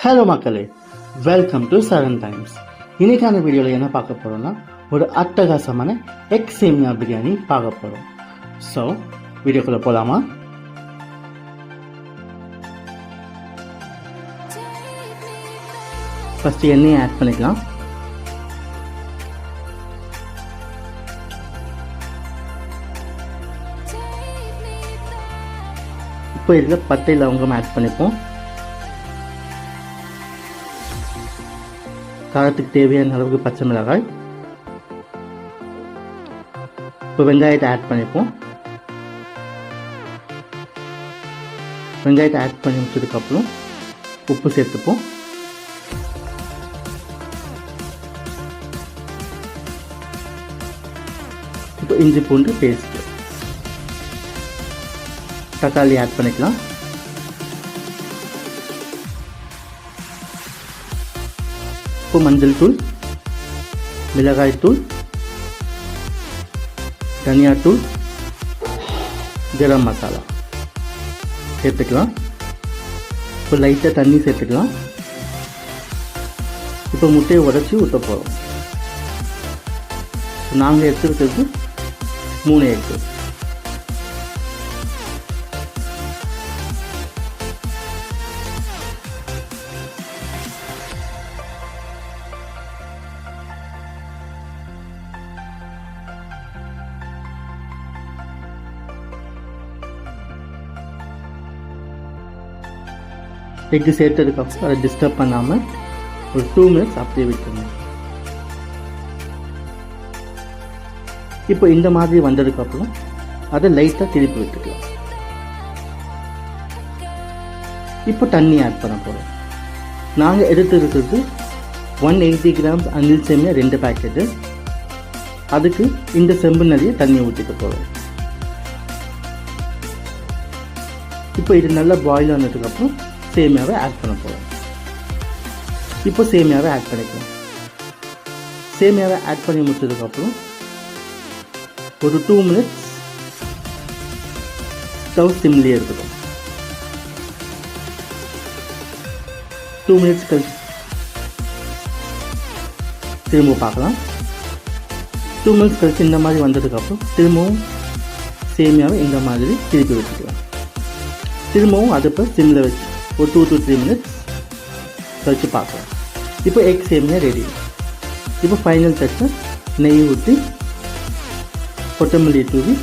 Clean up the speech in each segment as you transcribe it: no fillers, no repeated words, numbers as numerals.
Hello மக்களே, welcome to Charan times. இன்னைக்கான வீடியோவில் என்ன பார்க்க போகிறோம்னா, ஒரு அட்டகாசமான எக் சேமியா பிரியாணி பார்க்க போகிறோம். ஸோ வீடியோக்குள்ளே போகலாமா? ஃபஸ்ட்டு எண்ணெயை ஆட் பண்ணிக்கலாம். இப்போ இதில் பட்டை லவங்கம் ஆட் பண்ணிப்போம். காரத்துக்கு தேவையான அளவுக்கு பச்சை மிளகாய். இப்போ வெங்காயத்தை ஆட் பண்ணிப்போம். வெங்காயத்தை ஆட் பண்ணி முடிச்சதுக்கப்புறம் உப்பு சேர்த்துப்போம். இப்போ இஞ்சி பூண்டு பேஸ்ட், தக்காளி ஆட் பண்ணிக்கலாம். இப்போ மஞ்சள் தூள், மிளகாய் தூள், தனியா தூள், கரம் மசாலா சேர்த்துக்கலாம். இப்போ லைட்டாக தண்ணி சேர்த்துக்கலாம். இப்போ முட்டையை உடச்சி ஊற்ற போகிறோம். நாங்கள் எடுத்துருக்கிறது 3 எக்கு. எக்கு சேர்த்ததுக்கப்புறம் அதை டிஸ்டர்ப் பண்ணாமல் ஒரு 2 மினிட்ஸ் அப்படியே விட்டுருங்க. இப்போ இந்த மாதிரி வந்ததுக்கப்புறம் அதை லைட்டாக திருப்பி விட்டுக்கலாம். இப்போ தண்ணி ஆட் பண்ண போகிறோம். நாங்கள் எடுத்து இருக்கிறது 180 கிராம்ஸ் அனில் சேமியா 2 பேக்கெட்டு. அதுக்கு இந்த செம்பு நிறைய தண்ணி ஊற்றிக்க போகிறோம். இப்போ இது நல்லா பாயில் ஆனதுக்கப்புறம் சேமியாவை ஆட் பண்ண போகிறோம். இப்போ சேமியாவை ஆட் பண்ணிக்கலாம். சேமியாவை ஆட் பண்ணி முடிச்சதுக்கப்புறம் ஒரு 2 மினிட்ஸ் ஸ்டவ் சிம்லேயே இருக்கட்டும். 2 மினிட்ஸ் கழிச்சு திரும்ப பார்க்கலாம். 2 மினிட்ஸ் கழிச்சு இந்த மாதிரி வந்ததுக்கப்புறம் திரும்பவும் சேமியாவை இந்த மாதிரி திருப்பி வச்சுக்கலாம். திரும்பவும் அடுப்பை சிம்மில் வச்சு ஒரு 2 to 3 மினிட்ஸ் கழிச்சு பார்க்கலாம். இப்போ எக் சேமியா ரெடி. இப்போ ஃபைனல் டச்சு நெய் ஊற்றி கொத்தமல்லி தூவி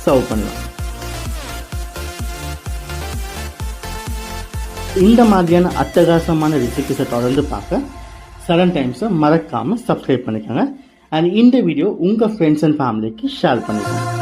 சர்வ் பண்ணலாம். இந்த மாதிரியான அட்டகாசமான ரெசிபிஸை தொடர்ந்து பார்க்க சரண் டைம்ஸை மறக்காமல் சப்ஸ்கிரைப் பண்ணிக்கோங்க. அண்ட் இந்த வீடியோ உங்கள் ஃப்ரெண்ட்ஸ் அண்ட் ஃபேமிலிக்கு ஷேர் பண்ணிக்கோங்க.